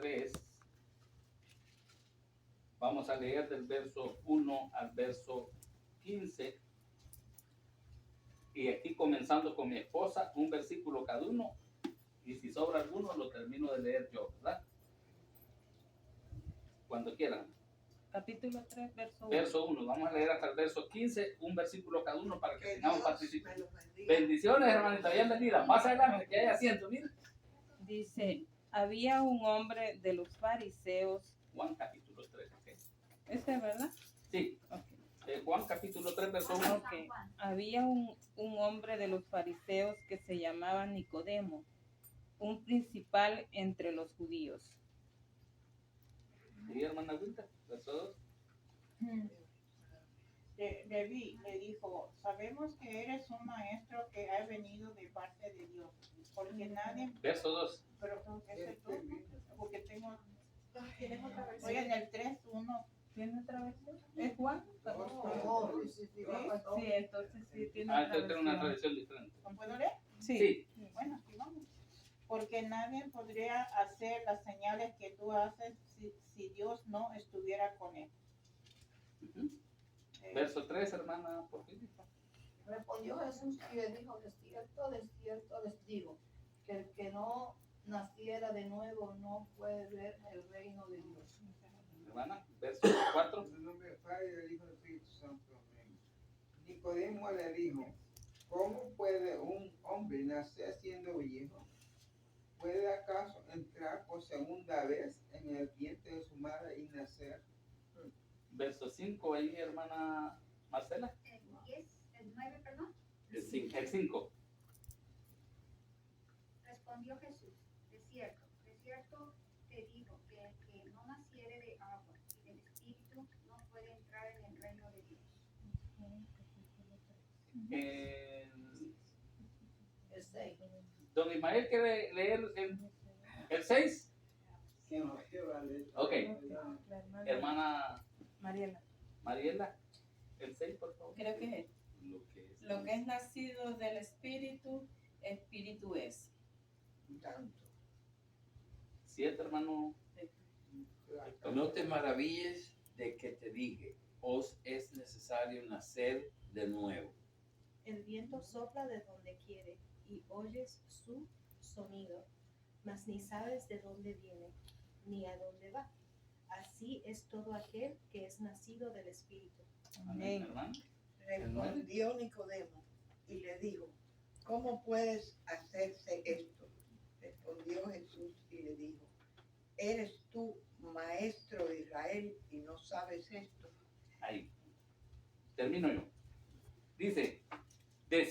3. Vamos a leer del verso 1 al verso 15. Y aquí comenzando con mi esposa, un versículo cada uno. Y si sobra alguno, lo termino de leer yo, ¿verdad? Cuando quieran. Capítulo 3, verso 1. Verso 1. Vamos a leer hasta el verso 15, un versículo cada uno para que tengamos participación. Bendiciones, hermanita, bienvenida. Más adelante, que haya asiento, mira. Dice, había un hombre de los fariseos. Juan capítulo 3, ¿ok? ¿Ese es verdad? Sí. Okay. Juan capítulo 3, verso 1. Okay. Había un hombre de los fariseos que se llamaba Nicodemo, un principal entre los judíos. Sí, hermana Winter, verso 2. Leví le dijo, sabemos que eres un maestro que ha venido de parte de Dios, porque nadie... Verso 2. Pero ese es todo, porque tengo... ¿Tienes otra versión? Oye, en el 3.1. ¿Tiene otra versión? ¿Es Juan? Sí, entonces sí tiene otra Entonces tengo una versión. tradición diferente. ¿Puedo leer? Sí. Bueno, aquí vamos. Porque nadie podría hacer las señales que tú haces si Dios no estuviera con él. Verso 3, hermana Porfirita. Respondió Jesús y le dijo, de cierto les digo, que el que no naciera de nuevo no puede ver el reino de Dios. Hermana, verso 4. En el nombre del Padre y del Hijo y del Espíritu Santo. Amén. Nicodemo le dijo, ¿cómo puede un hombre nacer siendo viejo? ¿Puede acaso entrar por segunda vez en el vientre de su madre y nacer? Verso 5, ahí, hermana Marcela. El 9, perdón. El 5. Respondió Jesús, de cierto te digo que el que no naciere de agua y del Espíritu no puede entrar en el reino de Dios. El 6. Don Ismael, ¿quiere leer el 6? Ok. Hermana Mariela, el 6, por favor. Creo que es. Lo que es nacido del Espíritu, Espíritu es. 7, hermano. No te maravilles de que te dije, os es necesario nacer de nuevo. El viento sopla de donde quiere y oyes su sonido, mas ni sabes de dónde viene ni a dónde va. Así es todo aquel que es nacido del Espíritu. Amén, hermano. Respondió Nicodemo y le dijo, ¿cómo puedes hacerse esto? Respondió Jesús y le dijo, ¿eres tú maestro de Israel y no sabes esto? Ahí. Termino yo. Dice, de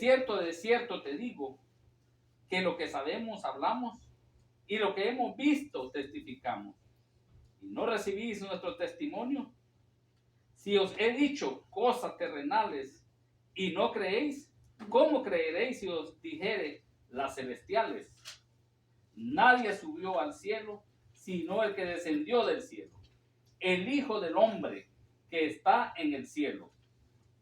cierto te digo, que lo que sabemos hablamos y lo que hemos visto testificamos. ¿Y no recibís nuestro testimonio? Si os he dicho cosas terrenales y no creéis, ¿cómo creeréis si os dijere las celestiales? Nadie subió al cielo, sino el que descendió del cielo, el Hijo del Hombre que está en el cielo.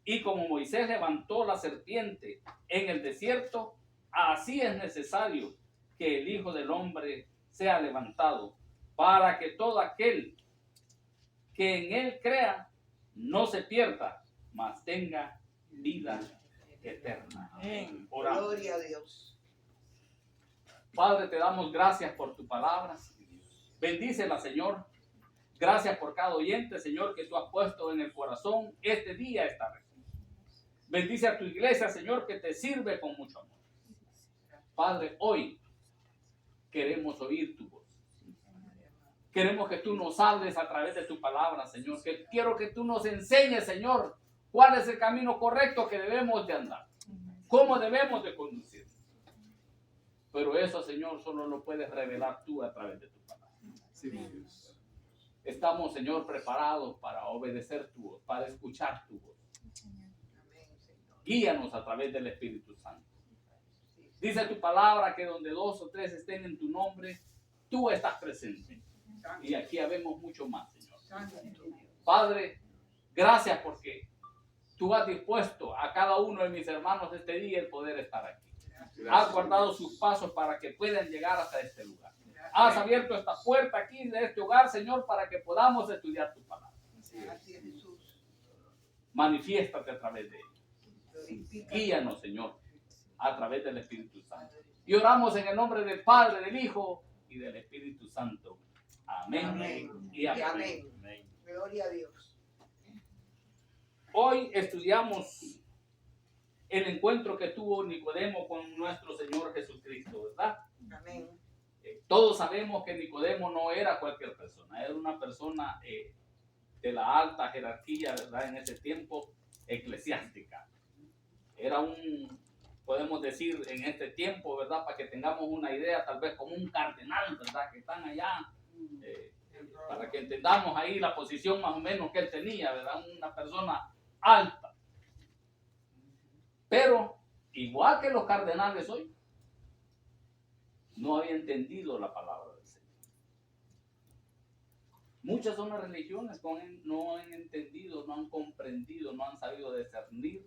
Y como Moisés levantó la serpiente en el desierto, así es necesario que el Hijo del Hombre sea levantado, para que todo aquel que en él crea no se pierda, mas tenga vida eterna. Oramos. Gloria a Dios. Padre, te damos gracias por tu palabra. Bendícela, Señor. Gracias por cada oyente, Señor, que tú has puesto en el corazón este día, esta vez. Bendice a tu iglesia, Señor, que te sirve con mucho amor. Padre, hoy queremos oír tu voz. Queremos que tú nos hables a través de tu palabra, Señor. Quiero que tú nos enseñes, Señor, cuál es el camino correcto que debemos de andar. Cómo debemos de conducir. Pero eso, Señor, solo lo puedes revelar tú a través de tu palabra. Sí, Dios. Estamos, Señor, preparados para obedecer tu voz, para escuchar tu voz. Guíanos a través del Espíritu Santo. Dice tu palabra que donde 2 o 3 estén en tu nombre, tú estás presente. Y aquí habemos mucho más, Señor. Padre, gracias porque tú has dispuesto a cada uno de mis hermanos este día el poder estar aquí. Has guardado sus pasos para que puedan llegar hasta este lugar. Has abierto esta puerta aquí de este hogar, Señor, para que podamos estudiar tu palabra. Así es, Jesús. Manifiéstate a través de ella. Guíanos, Señor, a través del Espíritu Santo. Y oramos en el nombre del Padre, del Hijo y del Espíritu Santo. Amén. Amén. Y amén. Amén. Gloria a Dios. Hoy estudiamos el encuentro que tuvo Nicodemo con nuestro Señor Jesucristo, ¿verdad? Amén. Todos sabemos que Nicodemo no era cualquier persona, era una persona de la alta jerarquía, ¿verdad? En ese tiempo, eclesiástica. Era podemos decir en este tiempo, ¿verdad? Para que tengamos una idea, tal vez como un cardenal, ¿verdad? Que están allá, para que entendamos ahí la posición más o menos que él tenía, ¿verdad? Una persona alta. Pero, igual que los cardenales hoy, no había entendido la palabra del Señor. Muchas son las religiones que no han entendido, no han comprendido, no han sabido discernir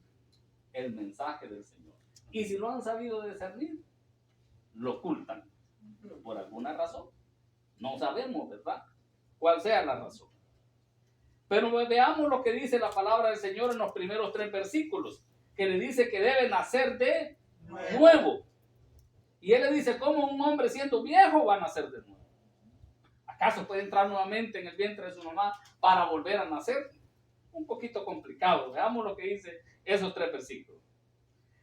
el mensaje del Señor. Y si lo han sabido discernir, lo ocultan por alguna razón. No sabemos, ¿verdad? Cuál sea la razón. Pero veamos lo que dice la palabra del Señor en los primeros 3 versículos, que le dice que debe nacer de nuevo. Y él le dice, ¿cómo un hombre siendo viejo va a nacer de nuevo? ¿Acaso puede entrar nuevamente en el vientre de su mamá para volver a nacer? Un poquito complicado. Veamos lo que dice esos 3 versículos.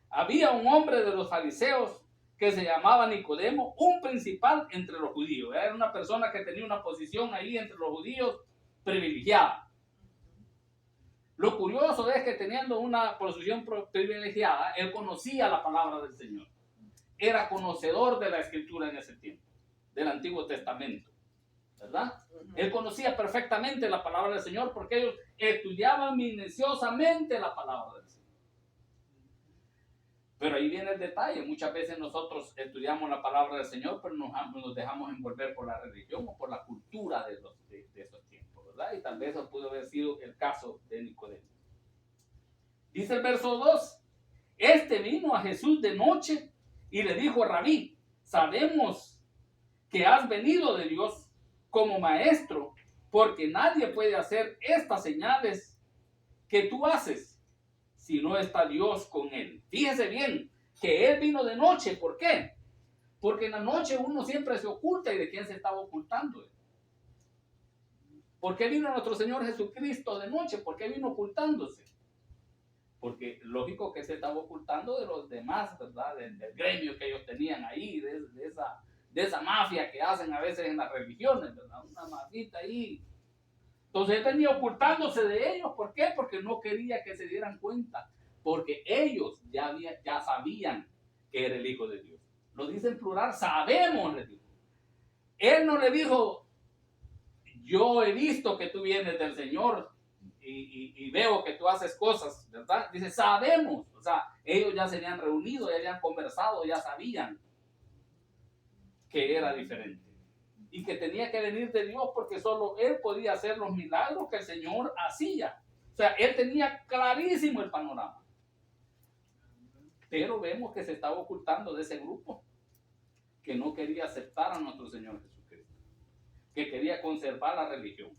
Había un hombre de los fariseos que se llamaba Nicodemo, un principal entre los judíos. Era una persona que tenía una posición ahí entre los judíos privilegiada. Lo curioso es que teniendo una posición privilegiada, él conocía la palabra del Señor. Era conocedor de la Escritura en ese tiempo, del Antiguo Testamento, ¿verdad? Él conocía perfectamente la palabra del Señor porque ellos estudiaban minuciosamente la palabra del Señor. Pero ahí viene el detalle. Muchas veces nosotros estudiamos la palabra del Señor, pero nos dejamos envolver por la religión o por la cultura de esos tiempos, ¿verdad? Y tal vez eso pudo haber sido el caso de Nicodemo. Dice el verso 2, este vino a Jesús de noche y le dijo, Rabí, sabemos que has venido de Dios como maestro, porque nadie puede hacer estas señales que tú haces si no está Dios con él. Fíjese bien que él vino de noche. ¿Por qué? Porque en la noche uno siempre se oculta. ¿Y de quién se estaba ocultando? ¿Por qué vino nuestro Señor Jesucristo de noche? ¿Por qué vino ocultándose? Porque lógico que se estaba ocultando de los demás, ¿verdad? Del gremio que ellos tenían ahí, de esa mafia que hacen a veces en las religiones, ¿verdad? Una mafita ahí. Entonces él venía ocultándose de ellos. ¿Por qué? Porque no quería que se dieran cuenta. Porque ellos ya sabían que era el Hijo de Dios. Lo dice en plural, sabemos, le dijo. Él no le dijo, yo he visto que tú vienes del Señor y veo que tú haces cosas, ¿verdad? Dice, sabemos. O sea, ellos ya se habían reunido, ya habían conversado, ya sabían que era diferente. Y que tenía que venir de Dios porque solo Él podía hacer los milagros que el Señor hacía. O sea, Él tenía clarísimo el panorama. Pero vemos que se estaba ocultando de ese grupo que no quería aceptar a nuestro Señor Jesucristo, que quería conservar la religión,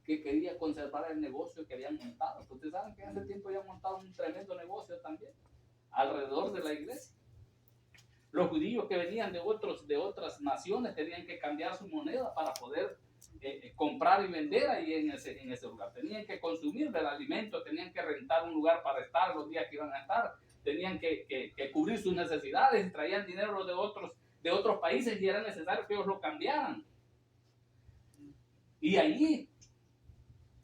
que quería conservar el negocio que habían montado. Ustedes saben que en ese tiempo habían montado un tremendo negocio también alrededor de la iglesia. Los judíos que venían de otras naciones tenían que cambiar su moneda para poder comprar y vender ahí en ese lugar. Tenían que consumir del alimento, tenían que rentar un lugar para estar los días que iban a estar, tenían que cubrir sus necesidades y traían dinero de otros países y era necesario que ellos lo cambiaran. Y allí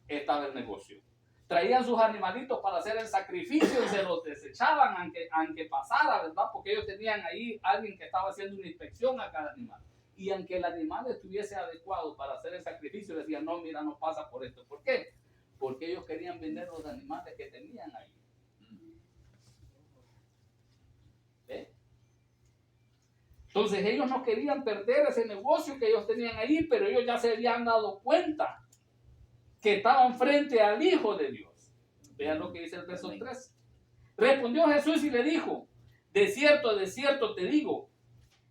estaba el negocio. Traían sus animalitos para hacer el sacrificio y se los desechaban aunque pasara, ¿verdad? Porque ellos tenían ahí alguien que estaba haciendo una inspección a cada animal. Y aunque el animal estuviese adecuado para hacer el sacrificio, decían, no, mira, no pasa por esto. ¿Por qué? Porque ellos querían vender los animales que tenían ahí. ¿Ve? Entonces ellos no querían perder ese negocio que ellos tenían ahí, pero ellos ya se habían dado cuenta que estaban frente al Hijo de Dios. Vean lo que dice el verso 3. Respondió Jesús y le dijo, de cierto te digo,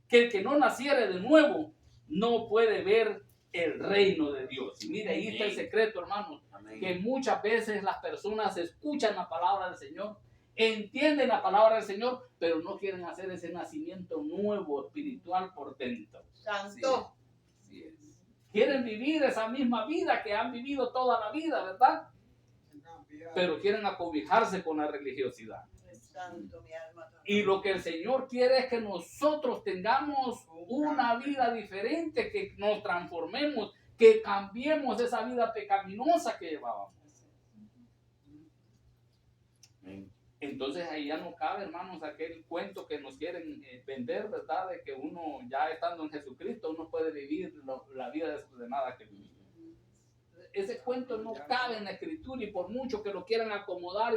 que el que no naciere de nuevo no puede ver el reino de Dios. Y mire, ahí está el secreto, hermanos, Amén. que muchas veces las personas escuchan la palabra del Señor, entienden la palabra del Señor, pero no quieren hacer ese nacimiento nuevo espiritual por dentro. Santo. Así es. Quieren vivir esa misma vida que han vivido toda la vida, ¿verdad? Pero quieren acobijarse con la religiosidad. Santo, mi alma. Y lo que el Señor quiere es que nosotros tengamos una vida diferente, que nos transformemos, que cambiemos esa vida pecaminosa que llevábamos. Amén. Entonces ahí ya no cabe, hermanos, aquel cuento que nos quieren vender, ¿verdad? De que uno ya estando en Jesucristo, uno puede vivir la vida desordenada que vive. Ese cuento no cabe en la Escritura, y por mucho que lo quieran acomodar,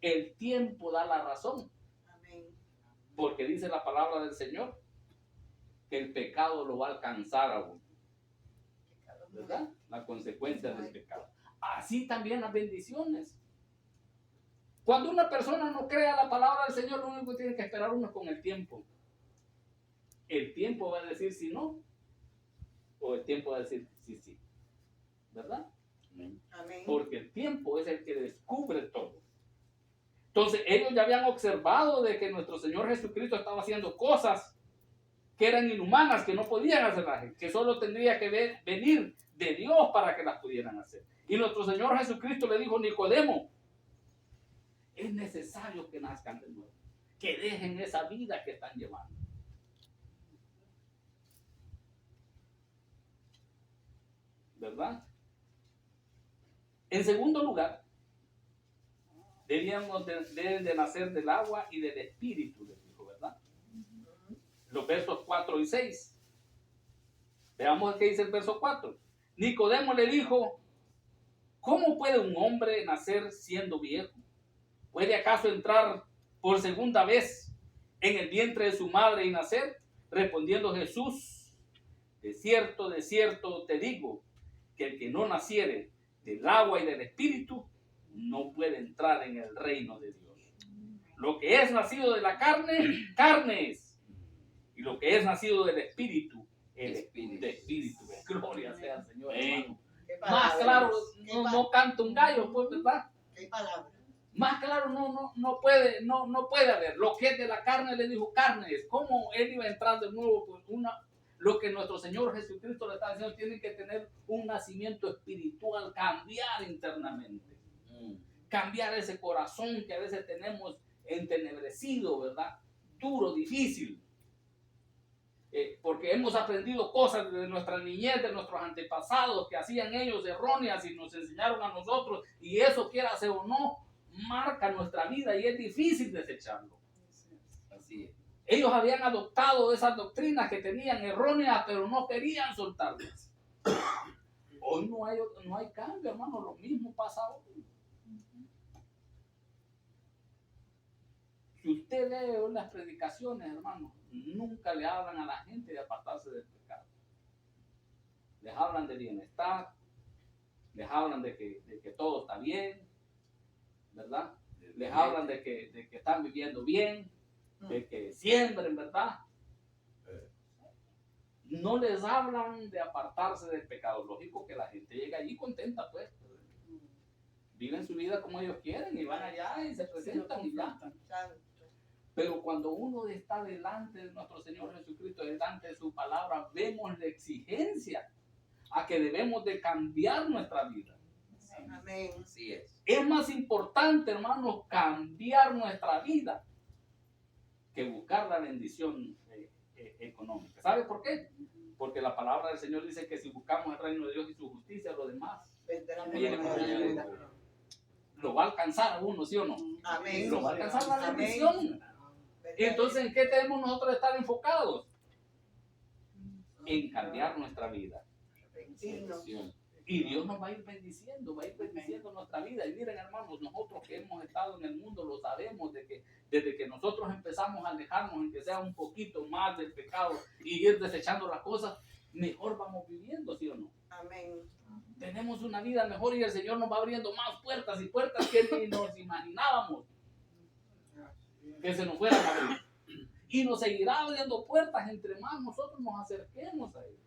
el tiempo da la razón. Amén. Porque dice la palabra del Señor que el pecado lo va a alcanzar a uno, ¿verdad? La consecuencia del pecado. Así también las bendiciones. Cuando una persona no crea la palabra del Señor, lo único que tiene que esperar uno es con el tiempo. El tiempo va a decir si no, o el tiempo va a decir si sí, ¿verdad? Amén. Porque el tiempo es el que descubre todo. Entonces ellos ya habían observado de que nuestro Señor Jesucristo estaba haciendo cosas que eran inhumanas, que no podían hacerlas, que solo tendría que venir de Dios para que las pudieran hacer. Y nuestro Señor Jesucristo le dijo a Nicodemo: es necesario que nazcan de nuevo, que dejen esa vida que están llevando. ¿Verdad? En segundo lugar, deben de nacer del agua y del espíritu, les dijo, ¿verdad? Los versos 4 y 6. Veamos qué dice el verso 4. Nicodemo le dijo: ¿cómo puede un hombre nacer siendo viejo? ¿Puede acaso entrar por segunda vez en el vientre de su madre y nacer? Respondiendo Jesús: de cierto te digo, que el que no naciere del agua y del espíritu no puede entrar en el reino de Dios. Lo que es nacido de la carne, carne es. Y lo que es nacido del espíritu, el espíritu. Gloria sea al Señor. ¿Qué Más claro, no canta un gallo, pues, ¿verdad? ¿Qué palabra? Más claro no puede haber. Lo que es de la carne, le dijo, carne es. ¿Cómo él iba a entrar de nuevo? Pues lo que nuestro Señor Jesucristo le está diciendo, tiene que tener un nacimiento espiritual, cambiar internamente. Cambiar ese corazón que a veces tenemos entenebrecido, ¿verdad? Duro, difícil. Porque hemos aprendido cosas de nuestra niñez, de nuestros antepasados, que hacían ellos erróneas y nos enseñaron a nosotros, y eso, quiera hacer o no, marca nuestra vida y es difícil desecharlo. Así es. Ellos habían adoptado esas doctrinas que tenían erróneas, pero no querían soltarlas. Hoy no hay cambio, hermano, lo mismo pasa hoy. Si usted lee hoy las predicaciones, hermano, nunca le hablan a la gente de apartarse del pecado. Les hablan de bienestar, les hablan de que todo está bien, ¿verdad? Les hablan de que están viviendo bien, de que siembren, ¿verdad? No les hablan de apartarse del pecado. Lógico que la gente llega allí contenta, pues. Viven su vida como ellos quieren y van allá y se presentan y ya. Pero cuando uno está delante de nuestro Señor Jesucristo, delante de su palabra, vemos la exigencia a que debemos de cambiar nuestra vida. Amén. Así es. Es más importante, hermanos, cambiar nuestra vida que buscar la bendición económica. ¿Sabe por qué? Porque la palabra del Señor dice que si buscamos el reino de Dios y su justicia, lo demás viene por añadidura. Lo va a alcanzar a uno, ¿sí o no? Amén. Lo va a alcanzar la bendición. Entonces, ¿en qué tenemos nosotros de estar enfocados? En cambiar nuestra vida. Y Dios nos va a ir bendiciendo nuestra vida. Y miren, hermanos, nosotros que hemos estado en el mundo lo sabemos, de que desde que nosotros empezamos a alejarnos, en que sea un poquito más del pecado y ir desechando las cosas, mejor vamos viviendo, ¿sí o no? Amén. Tenemos una vida mejor y el Señor nos va abriendo más puertas y puertas que ni nos imaginábamos que se nos fueran a abrir. Y nos seguirá abriendo puertas entre más nosotros nos acerquemos a Él.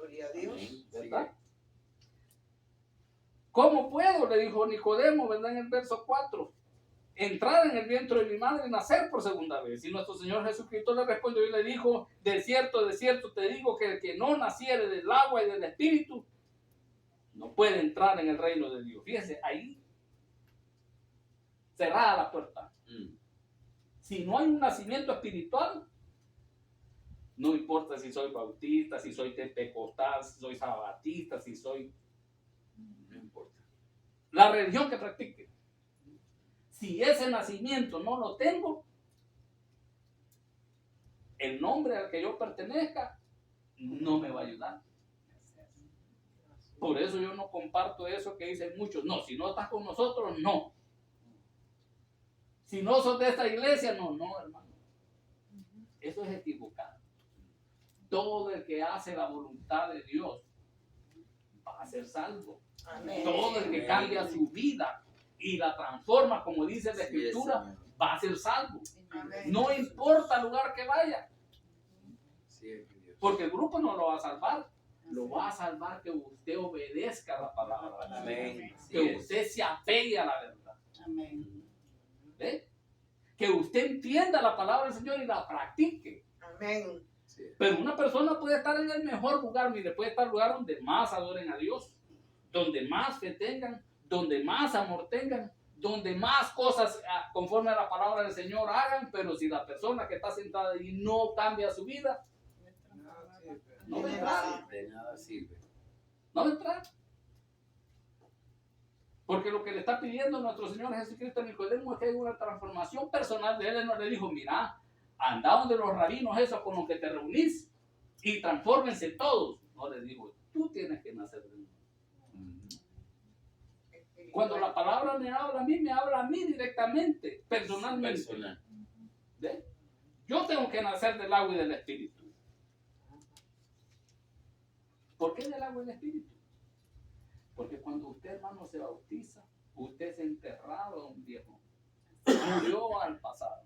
Gloria a Dios. ¿Verdad? ¿Cómo puedo? Le dijo Nicodemo, ¿verdad? En el verso 4. Entrar en el vientre de mi madre y nacer por segunda vez. Y nuestro Señor Jesucristo le respondió y le dijo, de cierto te digo que el que no naciere del agua y del espíritu no puede entrar en el reino de Dios. Fíjense, ahí cerrada la puerta. Si no hay un nacimiento espiritual, no importa si soy bautista, si soy pentecostal, si soy sabatista, si soy... No importa. La religión que practique. Si ese nacimiento no lo tengo, el nombre al que yo pertenezca no me va a ayudar. Por eso yo no comparto eso que dicen muchos. No, si no estás con nosotros, no. Si no sos de esta iglesia, no, hermano. Eso es equivocado. Todo el que hace la voluntad de Dios va a ser salvo. Amén. Todo el que cambia su vida y la transforma, como dice la Escritura, va a ser salvo. Amén. No importa el lugar que vaya. Porque el grupo no lo va a salvar. Lo va a salvar que usted obedezca la palabra. Amén. Que usted se apegue a la verdad. Amén. ¿Ve? Que usted entienda la palabra del Señor y la practique. Amén. Pero una persona puede estar en el mejor lugar, mire, puede estar en el lugar donde más adoren a Dios, donde más fe tengan, donde más amor tengan, donde más cosas conforme a la palabra del Señor hagan, pero si la persona que está sentada ahí no cambia su vida, no va a entrar. De nada sirve. No va a entrar. Porque lo que le está pidiendo nuestro Señor Jesucristo a Nicodemo es que haya una transformación personal de él. Él no le dijo, mira, anda donde los rabinos esos con los que te reunís y transfórmense todos. No le dijo, tú tienes que nacer de nuevo. Cuando la palabra me habla a mí directamente, personalmente. Personal. ¿Ve? Yo tengo que nacer del agua y del espíritu. ¿Por qué del agua y del espíritu? Porque cuando usted, hermano, se bautiza, usted es enterrado a un viejo. Murió al pasado.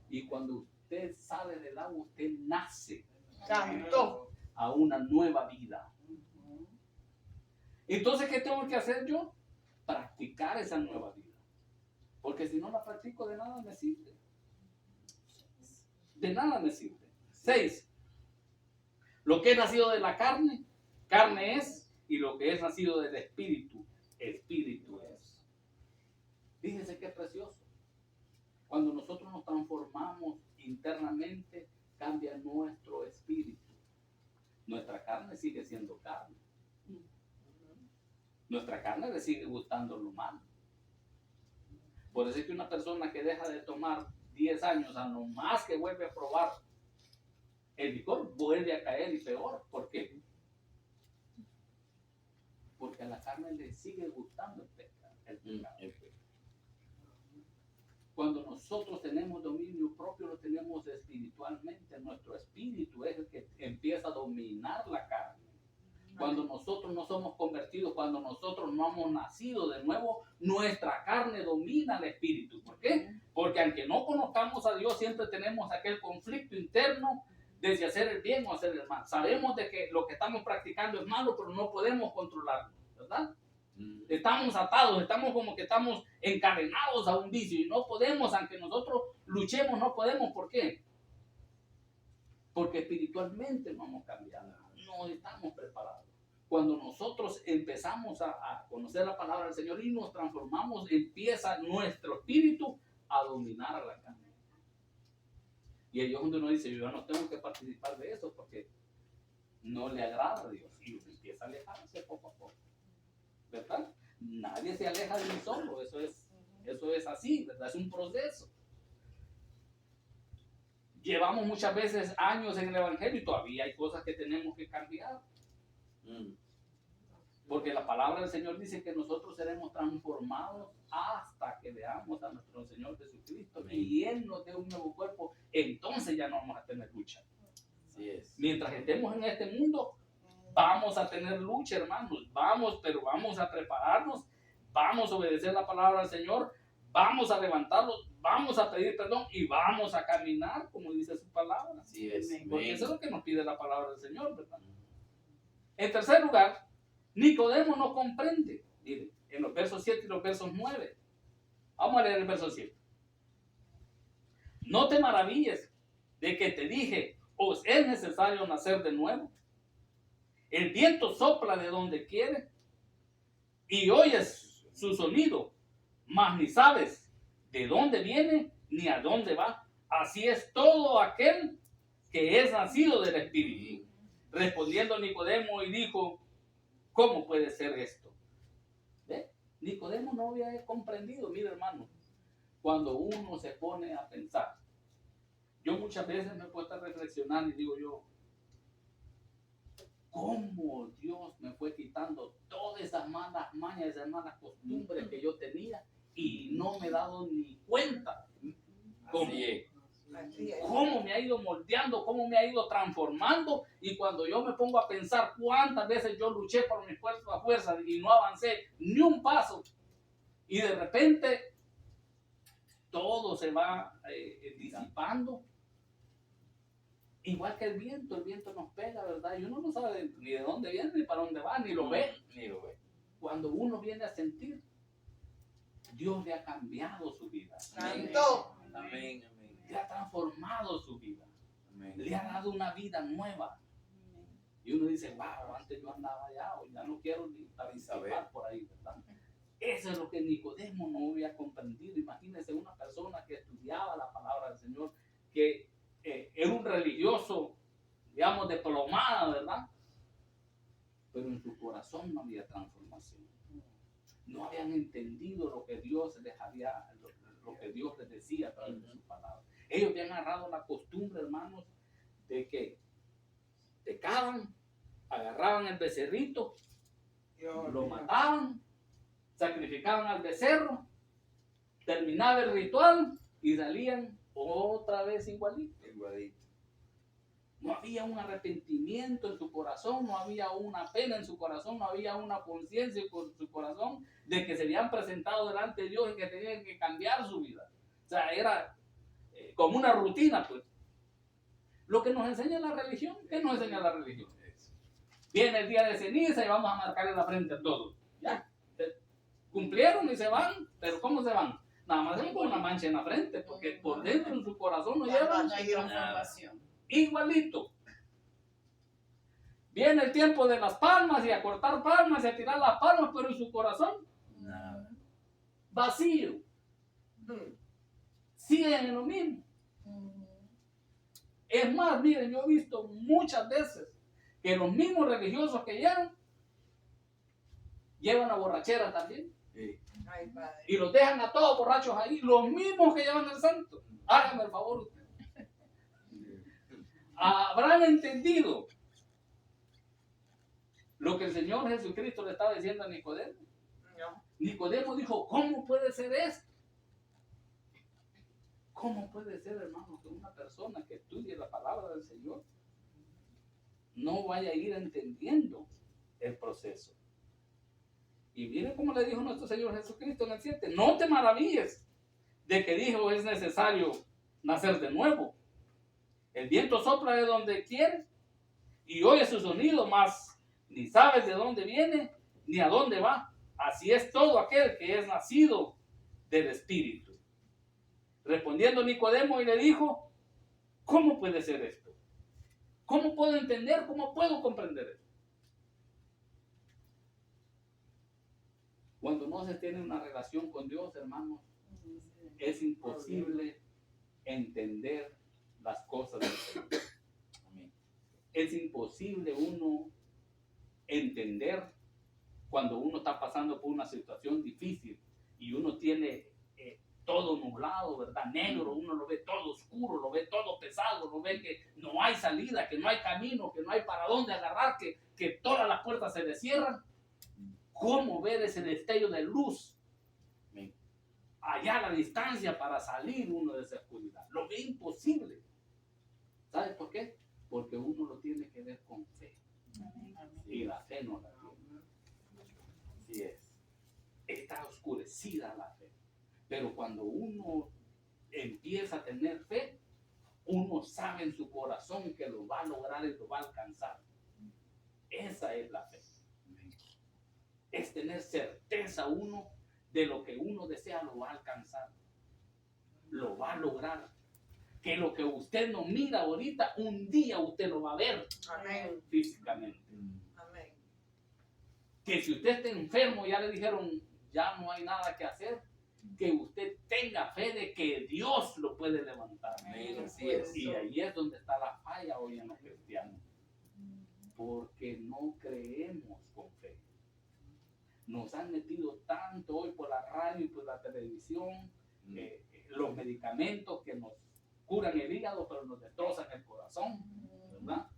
Y cuando usted sale del agua, usted nace Santo. a una nueva vida. Entonces, ¿qué tengo que hacer yo? Practicar esa nueva vida. Porque si no la practico, de nada me sirve. De nada me sirve. 6. Lo que es nacido de la carne, carne es. Y lo que es nacido del espíritu, espíritu es. Fíjense qué precioso. Cuando nosotros nos transformamos internamente, cambia nuestro espíritu. Nuestra carne sigue siendo carne. Nuestra carne le sigue gustando lo malo. Por eso es que una persona que deja de tomar 10 años, a lo más que vuelve a probar el licor, vuelve a caer y peor. ¿Por qué? Porque a la carne le sigue gustando el pecado. Cuando nosotros tenemos dominio propio, lo tenemos espiritualmente. Nuestro espíritu es el que empieza a dominar la carne. Cuando nosotros no somos convertidos, cuando nosotros no hemos nacido de nuevo, nuestra carne domina el espíritu. ¿Por qué? Porque aunque no conozcamos a Dios, siempre tenemos aquel conflicto interno de hacer el bien o hacer el mal. Sabemos de que lo que estamos practicando es malo, pero no podemos controlarlo, ¿verdad? Estamos atados, estamos como que estamos encadenados a un vicio y no podemos, aunque nosotros luchemos, no podemos. ¿Por qué? Porque espiritualmente no hemos cambiado, no estamos preparados. Cuando nosotros empezamos a conocer la palabra del Señor y nos transformamos, empieza nuestro espíritu a dominar a la carne. Y ahí es donde uno dice, yo no tengo que participar de eso porque no le agrada a Dios. Y uno empieza a alejarse poco a poco. ¿Verdad? Nadie se aleja de mí solo. Eso es así, ¿verdad? Es un proceso. Llevamos muchas veces años en el Evangelio y todavía hay cosas que tenemos que cambiar. Porque la palabra del Señor dice que nosotros seremos transformados hasta que veamos a nuestro Señor Jesucristo. Y Él nos dé un nuevo cuerpo. Entonces ya no vamos a tener lucha. Así es. Mientras estemos en este mundo, vamos a tener lucha, hermanos. Pero vamos a prepararnos. Vamos a obedecer la palabra del Señor. Vamos a levantarnos. Vamos a pedir perdón. Y vamos a caminar como dice su palabra. Así es. Porque eso es lo que nos pide la palabra del Señor, ¿verdad? En tercer lugar, Nicodemo no comprende. Mire, en los versos 7 y los versos 9. Vamos a leer el verso 7. No te maravilles de que te dije, os es necesario nacer de nuevo. El viento sopla de donde quiere y oyes su sonido, mas ni sabes de dónde viene ni a dónde va. Así es todo aquel que es nacido del Espíritu. Respondiendo Nicodemo y dijo, ¿cómo puede ser esto? ¿Ve? Nicodemo no había comprendido. Mira, hermano, cuando uno se pone a pensar, yo muchas veces me he puesto a reflexionar y digo yo, ¿cómo Dios me fue quitando todas esas malas mañas, esas malas costumbres que yo tenía y no me he dado ni cuenta? Así es. Así es. Cómo me ha ido moldeando, cómo me ha ido transformando, y cuando yo me pongo a pensar cuántas veces yo luché por mis fuerzas y no avancé ni un paso, y de repente todo se va disipando, igual que el viento nos pega, ¿verdad? Y uno no sabe ni de dónde viene, ni para dónde va, ni lo ve. Ni lo ve. Cuando uno viene a sentir, Dios le ha cambiado su vida. Santo. Amén, amén. Le ha transformado su vida. Amén. Le ha dado una vida nueva. Y uno dice, wow, antes yo andaba allá, hoy ya no quiero ni participar por ahí, ¿verdad? Eso es lo que Nicodemo no había comprendido. Imagínense una persona que estudiaba la palabra del Señor, que era un religioso, digamos, de plomada, ¿verdad? Pero en su corazón no había transformación. No habían entendido lo que Dios les había, lo que Dios les decía a través de su palabra. Ellos habían agarrado la costumbre, hermanos, de que pecaban, agarraban el becerrito, lo mataban, sacrificaban al becerro, terminaba el ritual y salían otra vez igualito. Igualito. No había un arrepentimiento en su corazón, no había una pena en su corazón, no había una conciencia en su corazón de que se habían presentado delante de Dios y que tenían que cambiar su vida. O sea, era como una rutina, pues. Lo que nos enseña la religión, ¿qué nos enseña la religión? Viene el día de ceniza y vamos a marcarle la frente a todos. Ya, cumplieron y se van, pero ¿cómo se van? Nada más con una mancha en la frente, porque por dentro en su corazón no llevan igualito. Viene el tiempo de las palmas y a cortar palmas y a tirar las palmas, pero en su corazón Nada. vacío. Siguen en lo mismo. Es más, miren, yo he visto muchas veces que los mismos religiosos que llevan a borrachera también. Sí. Ay, Padre. Y los dejan a todos borrachos ahí, los mismos que llevan el santo. Háganme el favor ustedes. Habrán entendido lo que el Señor Jesucristo le estaba diciendo a Nicodemo. No. Nicodemo dijo, ¿cómo puede ser esto? ¿Cómo puede ser, hermano, que una persona que estudie la palabra del Señor no vaya a ir entendiendo el proceso? Y miren cómo le dijo nuestro Señor Jesucristo en el 7, no te maravilles de que dijo es necesario nacer de nuevo. El viento sopla de donde quiere y oye su sonido, mas ni sabes de dónde viene ni a dónde va. Así es todo aquel que es nacido del Espíritu. Respondiendo Nicodemo y le dijo, ¿cómo puede ser esto? ¿Cómo puedo entender? ¿Cómo puedo comprender esto? Cuando no se tiene una relación con Dios, hermanos, es imposible entender las cosas del Señor. Es imposible uno entender cuando uno está pasando por una situación difícil y uno tiene todo nublado, ¿verdad? Negro, uno lo ve todo oscuro, lo ve todo pesado, lo ve que no hay salida, que no hay camino, que no hay para dónde agarrar, que todas las puertas se le cierran. ¿Cómo ver ese destello de luz allá a la distancia para salir uno de esa oscuridad? Lo ve imposible. ¿Sabes por qué? Porque uno lo tiene que ver con fe. Y la fe no la tiene. Así es. Está oscurecida la fe. Pero cuando uno empieza a tener fe, uno sabe en su corazón que lo va a lograr y lo va a alcanzar. Esa es la fe. Es tener certeza uno de lo que uno desea lo va a alcanzar, lo va a lograr. Que lo que usted no mira ahorita, un día usted lo va a ver físicamente. Amén. Que si usted está enfermo, ya le dijeron, ya no hay nada que hacer, que usted tenga fe de que Dios lo puede levantar. Amén, así es. Y ahí es donde está la falla hoy en los cristianos. Porque no creemos con fe. Nos han metido tanto hoy por la radio y por la televisión, los medicamentos que nos curan el hígado, pero nos destrozan el corazón, ¿verdad?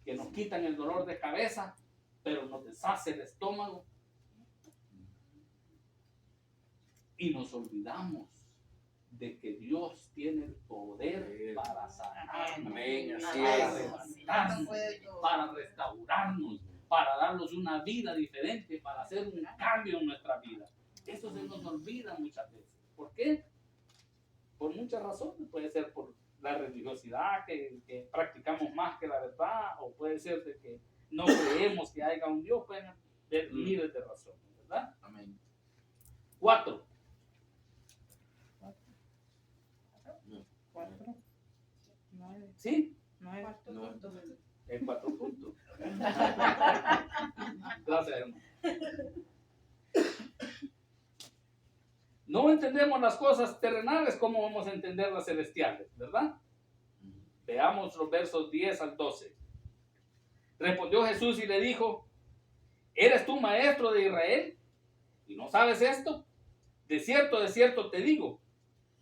Que nos quitan el dolor de cabeza, pero nos deshace el estómago. Y nos olvidamos de que Dios tiene el poder para sanarnos, Amén, así para es. levantarnos, para restaurarnos, para darnos una vida diferente, para hacer un cambio en nuestra vida. Eso se nos olvida muchas veces. ¿Por qué? Por muchas razones. Puede ser por la religiosidad, que practicamos más que la verdad, o puede ser de que no creemos que haya un Dios. Pueden haber miles de razones, ¿verdad? Amén. 4, 4. 9, ¿Sí? 9. No. En 4 puntos. Gracias, hermano. No entendemos las cosas terrenales, ¿cómo vamos a entender las celestiales? ¿Verdad? Veamos los versos 10 al 12. Respondió Jesús y le dijo, ¿eres tú maestro de Israel y no sabes esto? De cierto te digo,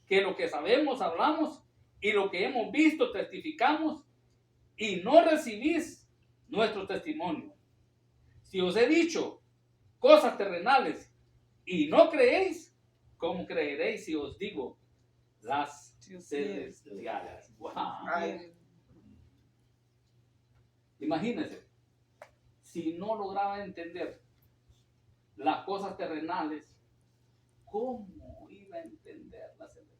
que lo que sabemos hablamos y lo que hemos visto testificamos y no recibís nuestro testimonio. Si os he dicho cosas terrenales y no creéis, ¿cómo creeréis si os digo las celestiales? Wow. Imagínense, si no lograba entender las cosas terrenales, ¿cómo iba a entender las celestiales?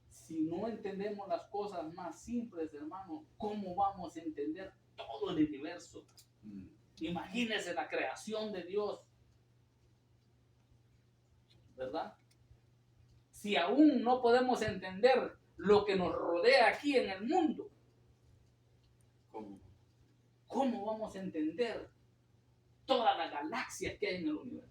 Si no entendemos las cosas más simples, hermano, ¿cómo vamos a entender todo el universo? Imagínense la creación de Dios, ¿verdad? Si aún no podemos entender lo que nos rodea aquí en el mundo, ¿cómo vamos a entender toda la galaxia que hay en el universo?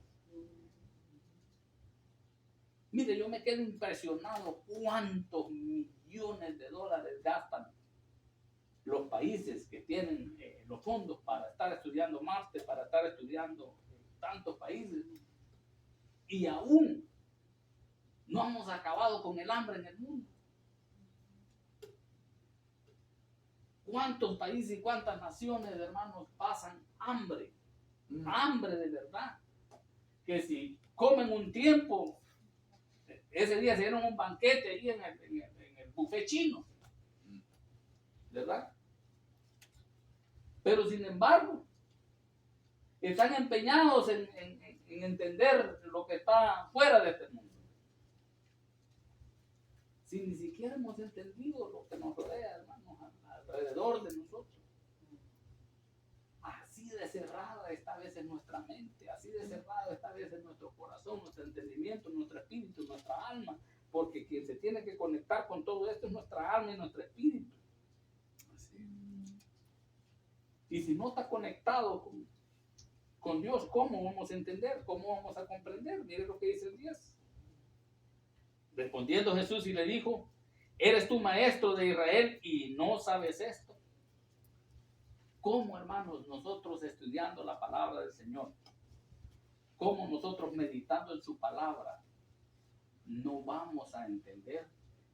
Mire, yo me quedo impresionado cuántos millones de dólares gastan los países que tienen los fondos para estar estudiando Marte, para estar estudiando tantos países. Y aún no hemos acabado con el hambre en el mundo. ¿Cuántos países y cuántas naciones, hermanos, pasan hambre? Hambre de verdad. Que si comen un tiempo, ese día se dieron un banquete ahí en el buffet chino, ¿verdad? Pero sin embargo, están empeñados en entender lo que está fuera de este mundo. Si ni siquiera hemos entendido lo que nos rodea, hermanos, alrededor de nosotros. Así de cerrada está a veces nuestra mente, así de cerrado está a veces nuestro corazón, nuestro entendimiento, nuestro espíritu, nuestra alma, porque quien se tiene que conectar con todo esto es nuestra alma y nuestro espíritu. Y si no está conectado con Dios, ¿cómo vamos a entender? ¿Cómo vamos a comprender? Mire lo que dice el 10. Respondiendo Jesús y le dijo, ¿eres tú maestro de Israel y no sabes esto? ¿Cómo, hermanos, nosotros estudiando la palabra del Señor, cómo nosotros meditando en su palabra, no vamos a entender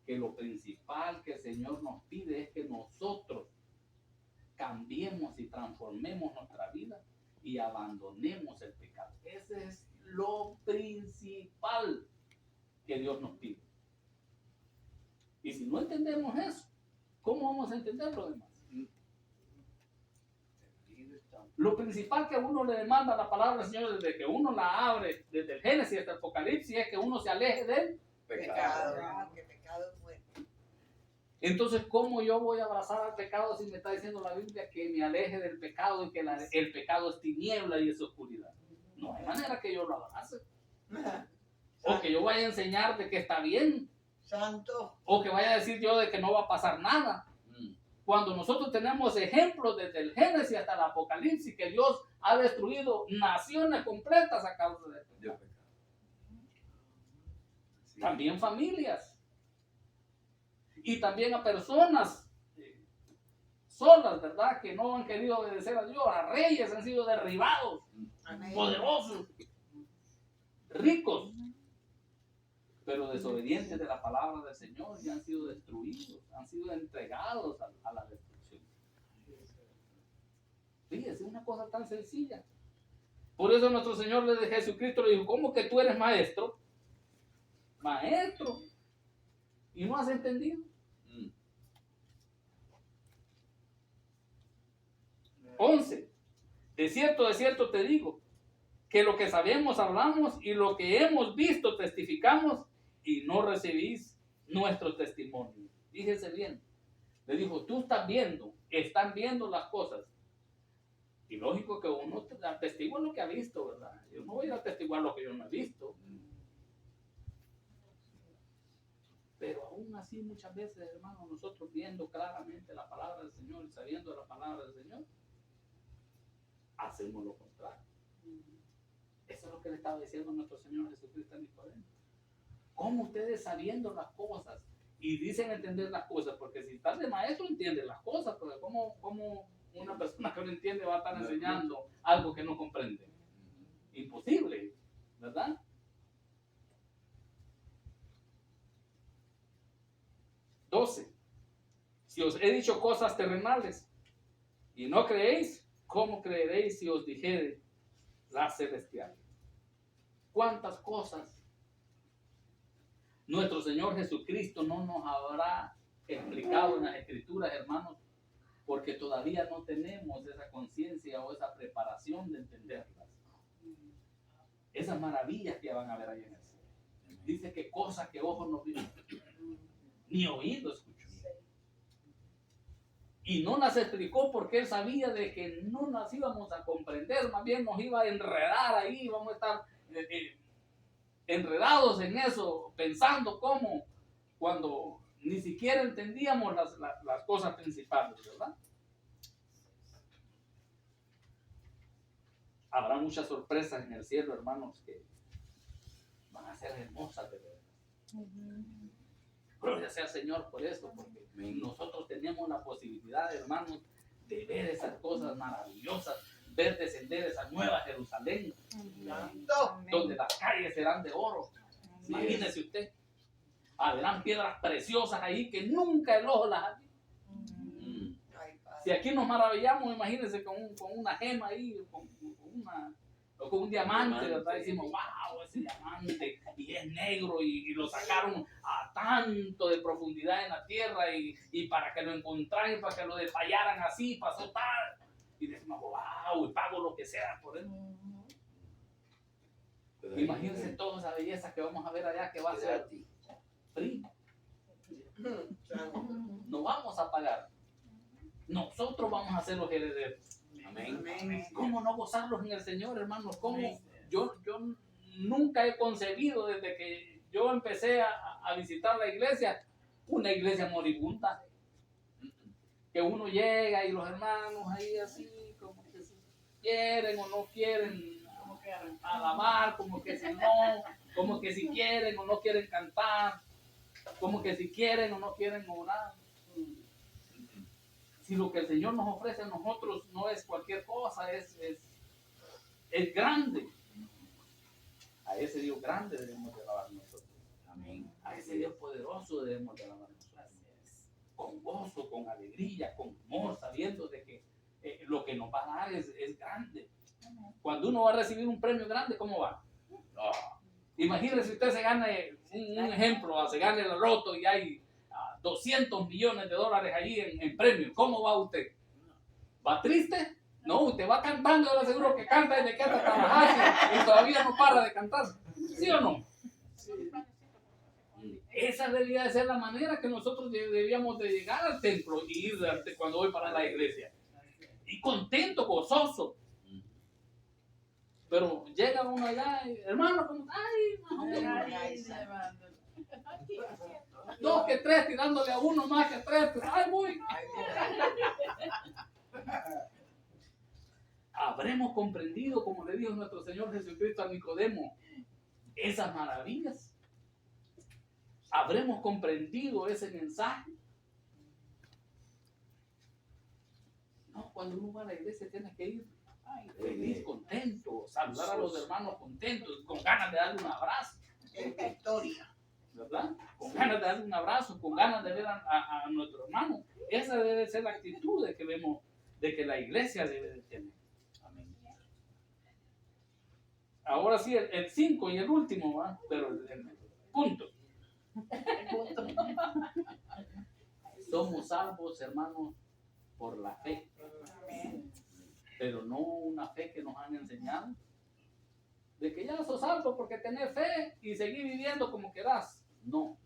que lo principal que el Señor nos pide es que nosotros cambiemos y transformemos nuestra vida y abandonemos el pecado? Ese es lo principal que Dios nos pide. Y si no entendemos eso, ¿cómo vamos a entender lo demás? Lo principal que uno le demanda a la palabra del Señor desde que uno la abre, desde el Génesis hasta el Apocalipsis, es que uno se aleje del Pecado. Que pecado es muerte. Entonces, ¿cómo yo voy a abrazar al pecado si me está diciendo la Biblia que me aleje del pecado y que el pecado es tiniebla y es oscuridad? No hay manera que yo lo abrace. O que yo vaya a enseñar de que está bien. Santo. O que vaya a decir yo de que no va a pasar nada. Cuando nosotros tenemos ejemplos desde el Génesis hasta el Apocalipsis que Dios ha destruido naciones completas a causa del pecado. También familias. Y también a personas solas, ¿verdad? Que no han querido obedecer a Dios. A reyes han sido derribados. Amén. Poderosos. Ricos. Pero desobedientes de la palabra del Señor y han sido destruidos. Han sido entregados a la destrucción. Fíjese, una cosa tan sencilla. Por eso nuestro Señor de Jesucristo le dijo, ¿cómo que tú eres maestro? Maestro. ¿Y no has entendido? 11. De cierto te digo, que lo que sabemos hablamos y lo que hemos visto testificamos y no recibís nuestro testimonio. Fíjese bien. Le dijo, tú están viendo las cosas. Y lógico que uno atestigua lo que ha visto, ¿verdad? Yo no voy a atestiguar lo que yo no he visto. Pero aún así muchas veces, hermanos, nosotros viendo claramente la palabra del Señor y sabiendo la palabra del Señor, hacemos lo contrario. Eso es lo que le estaba diciendo nuestro Señor Jesucristo a Nicodemo. ¿Cómo ustedes sabiendo las cosas y dicen entender las cosas? Porque si estás de maestro entiende las cosas, pero ¿cómo una persona que no entiende va a estar enseñando algo que no comprende? Imposible, ¿verdad? Si os he dicho cosas terrenales y no creéis, ¿cómo creeréis si os dijere las celestiales? ¿Cuántas cosas nuestro Señor Jesucristo no nos habrá explicado en las Escrituras, hermanos? Porque todavía no tenemos esa conciencia o esa preparación de entenderlas. Esas maravillas que van a ver ahí en el cielo. Dice que cosas que ojos no vieron, ni oído escuchó. Y no las explicó porque él sabía de que no las íbamos a comprender, más bien nos iba a enredar ahí, vamos a estar enredados en eso, pensando cómo, cuando ni siquiera entendíamos las cosas principales, ¿verdad? Habrá muchas sorpresas en el cielo, hermanos, que van a ser hermosas de ver. Gloria sea al Señor por eso, porque nosotros tenemos la posibilidad, hermanos, de ver esas cosas maravillosas, ver descender esa nueva Jerusalén, donde las calles serán de oro. Imagínese usted, habrán piedras preciosas ahí que nunca el ojo las ha visto. Si aquí nos maravillamos, imagínense con una gema ahí, o con un diamante, ¿verdad? Decimos, wow, ese diamante, y es negro, y lo sacaron a tanto de profundidad en la tierra, y para que lo encontraran, y para que lo detallaran así, pasó tal, y decimos, wow, y pago lo que sea por él. Imagínense toda esa belleza que vamos a ver allá, que va a ser free. No vamos a pagar. Nosotros vamos a ser los herederos. Amén. ¿Cómo no gozarlos en el Señor, hermanos? ¿Cómo? Yo nunca he concebido desde que yo empecé a visitar la iglesia, una iglesia moribunda. Que uno llega y los hermanos ahí así, como que si quieren o no quieren alabar, como que si no, como que si quieren o no quieren cantar, como que si quieren o no quieren orar. Si lo que el Señor nos ofrece a nosotros no es cualquier cosa, es grande. A ese Dios grande debemos de alabar nosotros. Amén. A ese Dios poderoso debemos de alabar nosotros. Con gozo, con alegría, con amor, sabiendo de que lo que nos va a dar es grande. Cuando uno va a recibir un premio grande, ¿cómo va? Imagínese si usted se gana, un ejemplo, se gana el loto y hay 200 millones de dólares allí en premios. ¿Cómo va usted? ¿Va triste? No, usted va cantando, yo le aseguro que canta desde que hasta trabajar y todavía no para de cantar. ¿Sí o no? Esa debería de ser la manera que nosotros deberíamos de llegar al templo y ir cuando voy para la iglesia. Y contento, gozoso. Pero llega uno allá, y, hermano, como, dos que tres tirándole a uno más que a tres, pero ay, voy. Habremos comprendido, como le dijo nuestro Señor Jesucristo a Nicodemo, esas maravillas. Habremos comprendido ese mensaje. No, cuando uno va a la iglesia tiene que ir feliz, contento, saludar a los hermanos contentos, con ganas de darle un abrazo. Esta historia. ¿Verdad? Con ganas de darle un abrazo, con ganas de ver a nuestro hermano. Esa debe ser la actitud de que vemos, de que la iglesia debe de tener. Amén. Ahora sí, el 5 y el último, ¿va? Pero el punto. Somos salvos, hermanos, por la fe. Pero no una fe que nos han enseñado. De que ya sos salvo porque tenés fe y seguir viviendo como querás. No.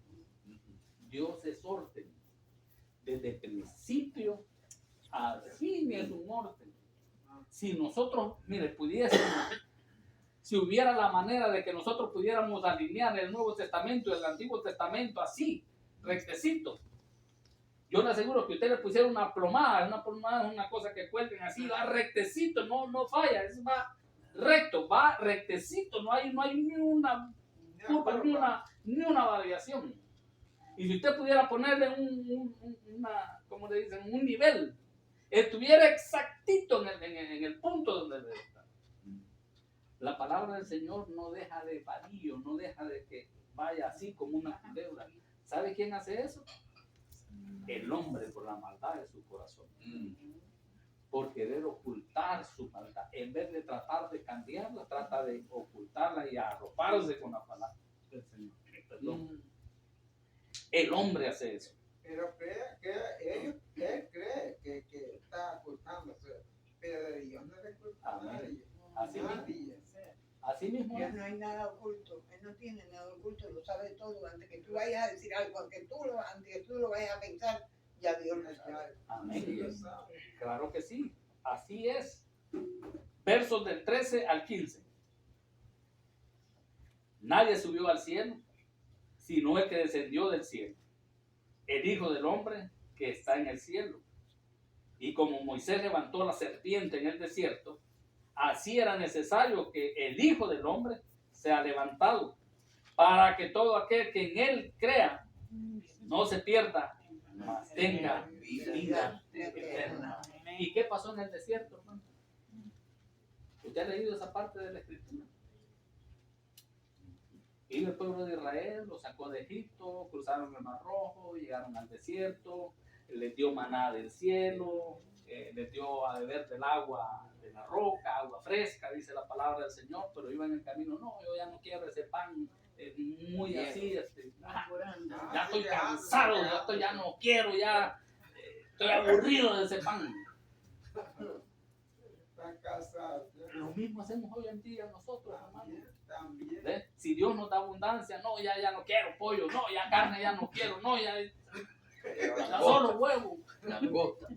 Dios es orden. Desde el principio al fin es un orden. Si nosotros, mire, pudiésemos, si hubiera la manera de que nosotros pudiéramos alinear el Nuevo Testamento y el Antiguo Testamento así, rectecito, yo le aseguro que usted le pusiera una plomada es una cosa que cuelguen así, va rectecito, no falla, eso va recto, va rectecito, no hay ni una curva, ni una variación. Y si usted pudiera ponerle como le dicen, un nivel, estuviera exactito en el punto donde debe estar. La palabra del Señor no deja de varío, no deja de que vaya así como una culebra. ¿Sabe quién hace eso? El hombre, por la maldad de su corazón. Por querer ocultar su maldad. En vez de tratar de cambiarla, trata de ocultarla y arroparse con la palabra del Señor. Perdón. El hombre hace eso. Pero él cree que está ocultándose, pero de Dios no le oculta a nadie. Así mismo Dios es. no hay nada oculto, Él no tiene nada oculto, lo sabe todo. Antes que tú vayas a decir algo, antes que tú lo vayas a pensar, ya Dios lo sabe. Amén. Claro que sí, así es. Versos del 13 al 15. Nadie subió al cielo, sino el que descendió del cielo, el Hijo del Hombre que está en el cielo. Y como Moisés levantó la serpiente en el desierto, así era necesario que el Hijo del Hombre sea levantado, para que todo aquel que en él crea no se pierda, mas tenga vida eterna. ¿Y qué pasó en el desierto, hermano? ¿Usted ha leído esa parte de la Escritura? Y el pueblo de Israel lo sacó de Egipto, cruzaron el Mar Rojo, llegaron al desierto, les dio maná del cielo, les dio a beber del agua de la roca, agua fresca, dice la palabra del Señor, pero iban en el camino, no, yo ya no quiero ese pan muy así, ya estoy cansado, ya no quiero, ya estoy aburrido de ese pan. Lo mismo hacemos hoy en día nosotros, hermano. ¿Ve? Si Dios nos da abundancia, no, ya no quiero pollo, no, ya carne ya no quiero, no, ya solo huevo. Langosta.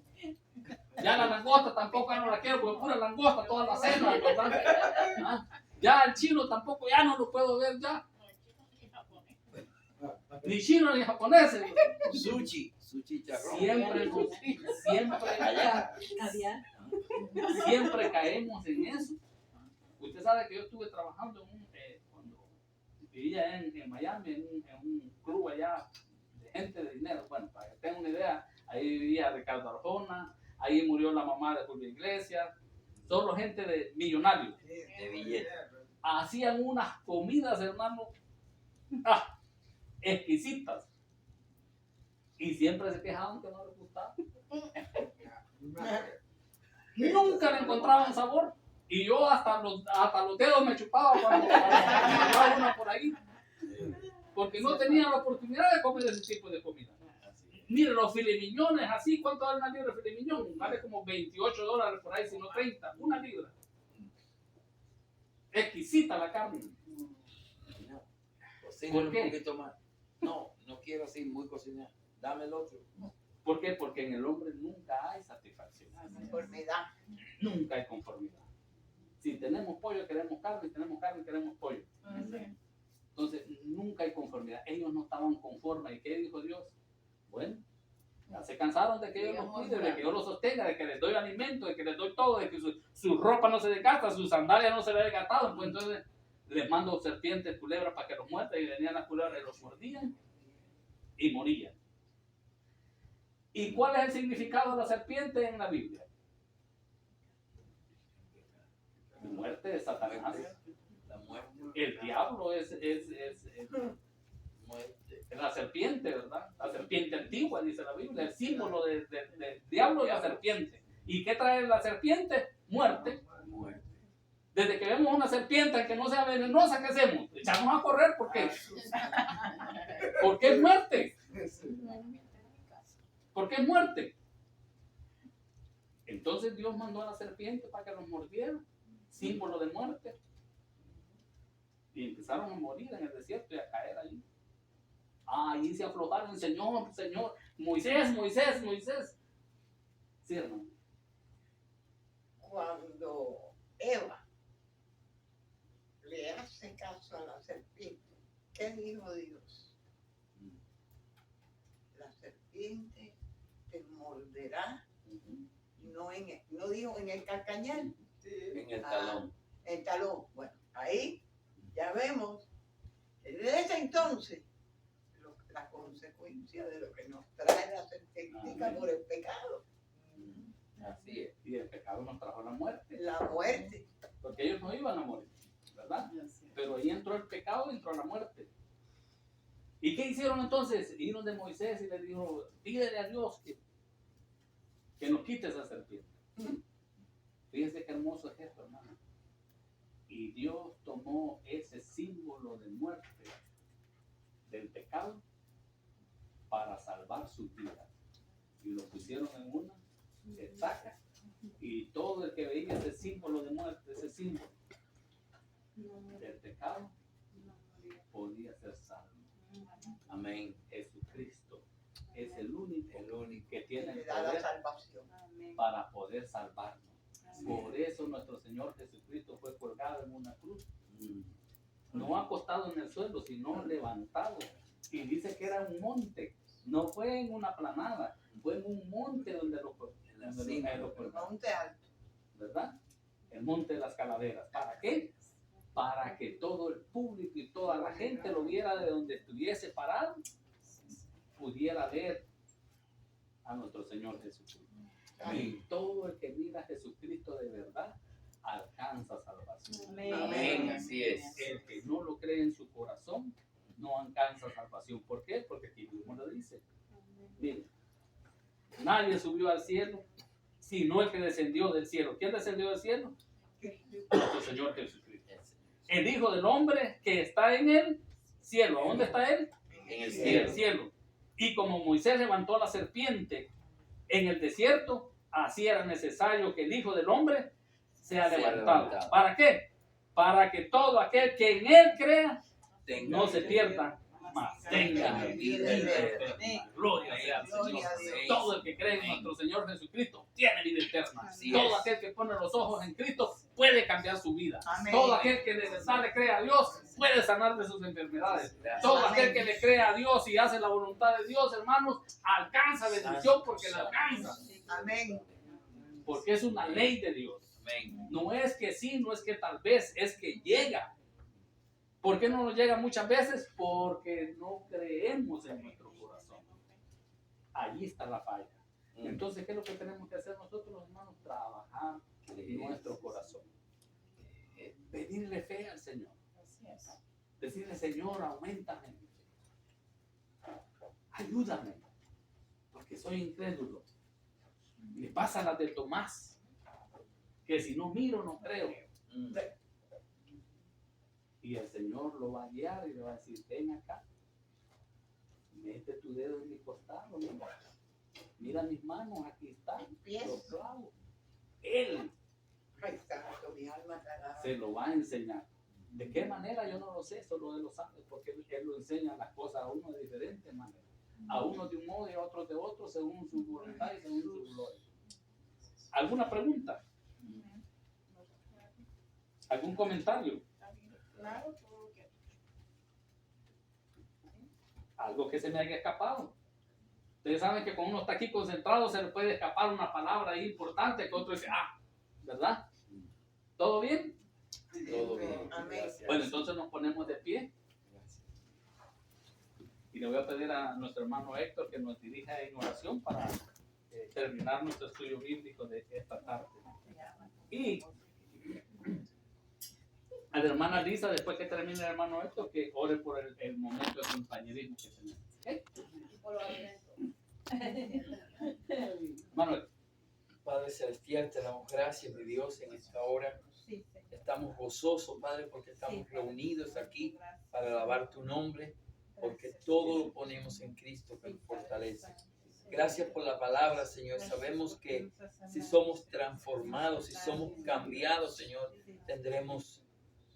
Ya la langosta tampoco ya no la quiero, porque pura langosta toda la cena, ¿verdad? ¿Ah? Ya el chino tampoco ya no lo puedo ver ya. Ni chino ni japonés. Sushi charrón. Siempre caemos en eso. Usted sabe que yo estuve trabajando cuando vivía en Miami, en un club allá de gente de dinero. Bueno, para que tengan una idea, ahí vivía Ricardo Arjona, ahí murió la mamá de Julio Iglesias, solo gente de millonarios, De billetes. hacían unas comidas, hermano, exquisitas. Y siempre se quejaban que no les gustaba. Nunca le encontraban sabor. Y yo hasta los dedos me chupaba cuando encontraba una por ahí. Porque no tenía la oportunidad de comer ese tipo de comida. Mire, los filet mignones así, ¿cuánto vale una libra de filet mignon? Vale como $28 por ahí, si no 30, una libra. Exquisita la carne. Cocina ¿Por un qué? poquito más. No, no quiero así muy cocinado. Dame el otro. ¿Por qué? Porque en el hombre nunca hay satisfacción. Conformidad. Nunca hay conformidad. Si tenemos pollo, queremos carne, si tenemos carne, queremos pollo. Entonces, nunca hay conformidad. Ellos no estaban conformes. ¿Y qué dijo Dios? Bueno, ya se cansaron de que yo los cuide, de que yo los sostenga, de que les doy alimento, de que les doy todo, de que su ropa no se desgasta, sus sandalias no se les desgastaban. Pues entonces les mando serpientes, culebras para que los muerdan, y venían las culebras y los mordían y morían. ¿Y cuál es el significado de la serpiente en la Biblia? La muerte de Satanás. La muerte. El diablo es la serpiente, ¿verdad? La serpiente antigua, dice la Biblia, el símbolo del diablo y la serpiente. ¿Y qué trae la serpiente? Muerte. Muerte. Desde que vemos una serpiente que no sea venenosa, ¿qué hacemos? Echamos a correr, ¿por qué? Porque es muerte. Porque es muerte. Entonces Dios mandó a la serpiente para que los mordiera, símbolo de muerte. Y empezaron a morir en el desierto y a caer ahí. Ahí se aflojaron, Señor, Señor, Moisés, Moisés, Moisés. Sí, hermano. Cuando Eva le hace caso a la serpiente, ¿qué dijo Dios? La serpiente te morderá, no dijo en el calcañar, En el talón. el talón. Bueno, ahí ya vemos que desde ese entonces la consecuencia de lo que nos trae la serpiente por el pecado. Así es. Y el pecado nos trajo la muerte. La muerte. Porque ellos no iban a morir, ¿verdad? Pero ahí entró el pecado, entró la muerte. ¿Y qué hicieron entonces? Vino de Moisés y le dijo, pídele a Dios que nos quite esa serpiente. Fíjense qué hermoso es esto, hermano. Y Dios tomó ese símbolo de muerte del pecado para salvar sus vidas. Y lo pusieron en una estaca. Y todo el que veía ese símbolo de muerte, ese símbolo del pecado, podía ser salvo. Amén. Jesucristo es el único que tiene Le el da la poder salvación. para poder salvarnos. Por eso nuestro Señor Jesucristo fue colgado en una cruz. No acostado en el suelo, sino levantado. Y dice que era un monte. No fue en una planada, fue en un monte donde lo colgaron. Monte alto. ¿Verdad? El monte de las calaveras. ¿Para qué? Para que todo el público y toda la gente lo viera de donde estuviese parado, pudiera ver a nuestro Señor Jesucristo. Y todo el que mira a Jesucristo de verdad alcanza salvación. Amén. Así es. El que no lo cree en su corazón no alcanza salvación. ¿Por qué? Porque aquí mismo lo dice. Miren, nadie subió al cielo sino el que descendió del cielo. ¿Quién descendió del cielo? Nuestro Señor Jesucristo. El Hijo del Hombre que está en el cielo. ¿A dónde está Él? En el En el cielo. Y como Moisés levantó la serpiente en el desierto, así era necesario que el Hijo del Hombre sea levantado. ¿Para qué? Para que todo aquel que en Él crea no se pierda, mas tenga vida eterna. Gloria sea al Señor. Todo el que cree en nuestro Señor Jesucristo tiene vida eterna. Todo aquel que pone los ojos en Cristo puede cambiar su vida. Todo aquel que de verdad le cree a Dios puede sanar de sus enfermedades. Todo aquel que le cree a Dios y hace la voluntad de Dios, hermanos, alcanza bendición porque la alcanza. Amén. Porque es una ley de Dios. No es que sí, no es que tal vez, es que llega. ¿Por qué no nos llega muchas veces? Porque no creemos en nuestro corazón. Allí está la falla. Entonces, ¿qué es lo que tenemos que hacer nosotros, hermanos? Trabajar en nuestro corazón. Pedirle fe al Señor. Decirle, Señor, auméntame. Ayúdame. Porque soy incrédulo. Le pasa la de Tomás. Que si no miro, no creo. Y el Señor lo va a guiar y le va a decir, ven acá, mete tu dedo en mi costado, mira mis manos, aquí están, los clavos. Él Ay, santo, mi alma te alaba. se lo va a enseñar. ¿De qué manera? Yo no lo sé, solo Él lo sabe, porque Él lo enseña las cosas a uno de diferentes maneras. A uno de un modo y a otros de otro, según su voluntad y según su gloria. ¿Alguna pregunta? ¿Algún comentario? Claro, porque Algo que se me haya escapado. Ustedes saben que cuando uno está aquí concentrado se le puede escapar una palabra ahí importante que otro dice, ¿verdad? ¿Todo bien? Todo bien. Amén. Gracias. Bueno, entonces nos ponemos de pie y le voy a pedir a nuestro hermano Héctor que nos dirija en oración para terminar nuestro estudio bíblico de esta tarde. Y a la hermana Lisa, después que termine el hermano Héctor, que ore por el momento de compañerismo que tenemos. ¿Okay? Por lo alimentos. Manuel. Padre Celestial, te damos gracias, mi Dios, en esta hora. Sí, Señor. Estamos gozosos, Padre, porque estamos reunidos aquí para alabar tu nombre, porque todo lo ponemos en Cristo que nos fortalece. Gracias por la palabra, Señor. Sabemos que si somos transformados, si somos cambiados, Señor, tendremos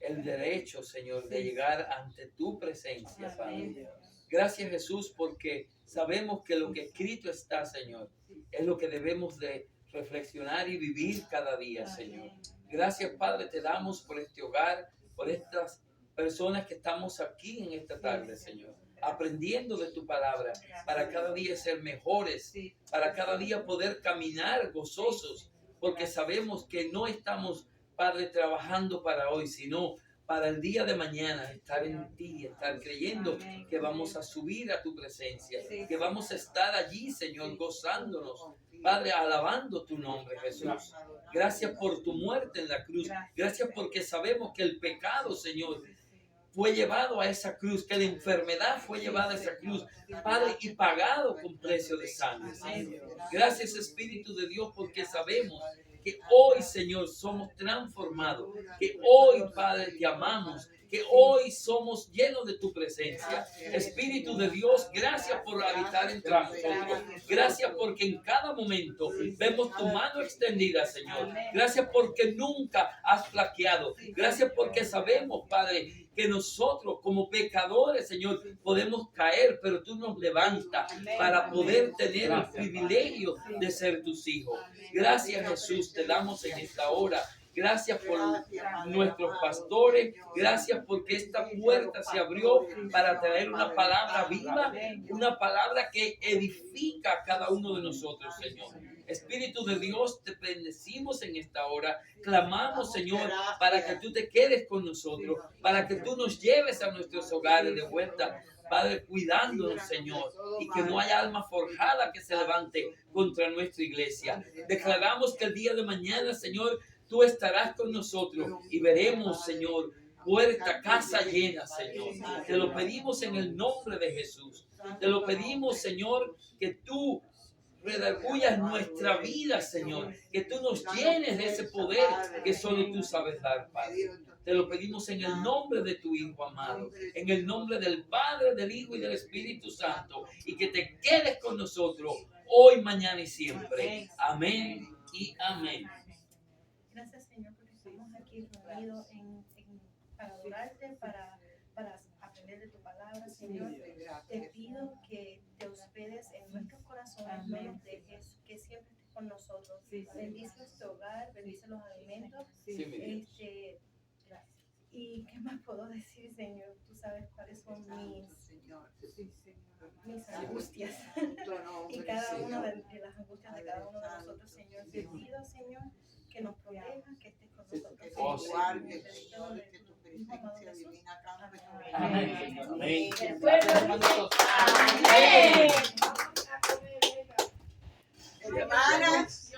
el derecho, Señor, de llegar ante tu presencia, Padre. Gracias, Jesús, porque sabemos que lo que escrito está, Señor, es lo que debemos de reflexionar y vivir cada día, Señor. Gracias, Padre, te damos por este hogar, por estas personas que estamos aquí en esta tarde, Señor, aprendiendo de tu palabra para cada día ser mejores, para cada día poder caminar gozosos, porque sabemos que no estamos, Padre, trabajando para hoy, sino para el día de mañana, estar en ti, estar creyendo que vamos a subir a tu presencia, que vamos a estar allí, Señor, gozándonos, Padre, alabando tu nombre, Jesús. Gracias por tu muerte en la cruz. Gracias porque sabemos que el pecado, Señor, fue llevado a esa cruz, que la enfermedad fue llevada a esa cruz, Padre, y pagado con precio de sangre, Señor. Gracias, Espíritu de Dios, porque sabemos que hoy, Señor, somos transformados, que hoy, Padre, te amamos, que hoy somos llenos de tu presencia. Espíritu de Dios, gracias por habitar entre nosotros. Gracias porque en cada momento vemos tu mano extendida, Señor. Gracias porque nunca has flaqueado. Gracias porque sabemos, Padre, que nosotros como pecadores, Señor, podemos caer, pero tú nos levantas para poder tener el privilegio de ser tus hijos. Gracias, Jesús, te damos en esta hora. Gracias por nuestros pastores. Gracias porque esta puerta se abrió para traer una palabra viva, una palabra que edifica a cada uno de nosotros, Señor. Espíritu de Dios, te bendecimos en esta hora. Clamamos, Señor, para que tú te quedes con nosotros, para que tú nos lleves a nuestros hogares de vuelta. Padre, cuidándonos, Señor, y que no haya alma forjada que se levante contra nuestra iglesia. Declaramos que el día de mañana, Señor, tú estarás con nosotros y veremos, Señor, puerta, casa llena, Señor. Te lo pedimos en el nombre de Jesús. Te lo pedimos, Señor, que tú redargullas nuestra vida, Señor. Que tú nos llenes de ese poder que solo tú sabes dar, Padre. Te lo pedimos en el nombre de tu Hijo amado, en el nombre del Padre, del Hijo y del Espíritu Santo, y que te quedes con nosotros hoy, mañana y siempre. Amén y amén. Gracias, Señor, porque estamos aquí reunidos para adorarte, para aprender de tu palabra, Señor. Te pido que te hospedes en nuestros corazones, no nos dejes, que siempre estés con nosotros. Bendice nuestro hogar, bendice los alimentos. Gracias. ¿Y qué más puedo decir, Señor? Tú sabes cuáles son mis angustias y cada una de las angustias de cada uno de nosotros, Señor. Te pido, Señor, que nos protejas, que estés con nosotros. Guarde, Señor, que tu presencia divina campe sobre Amén. nosotros. Amén. Gracias, hermanitos. Hermanas,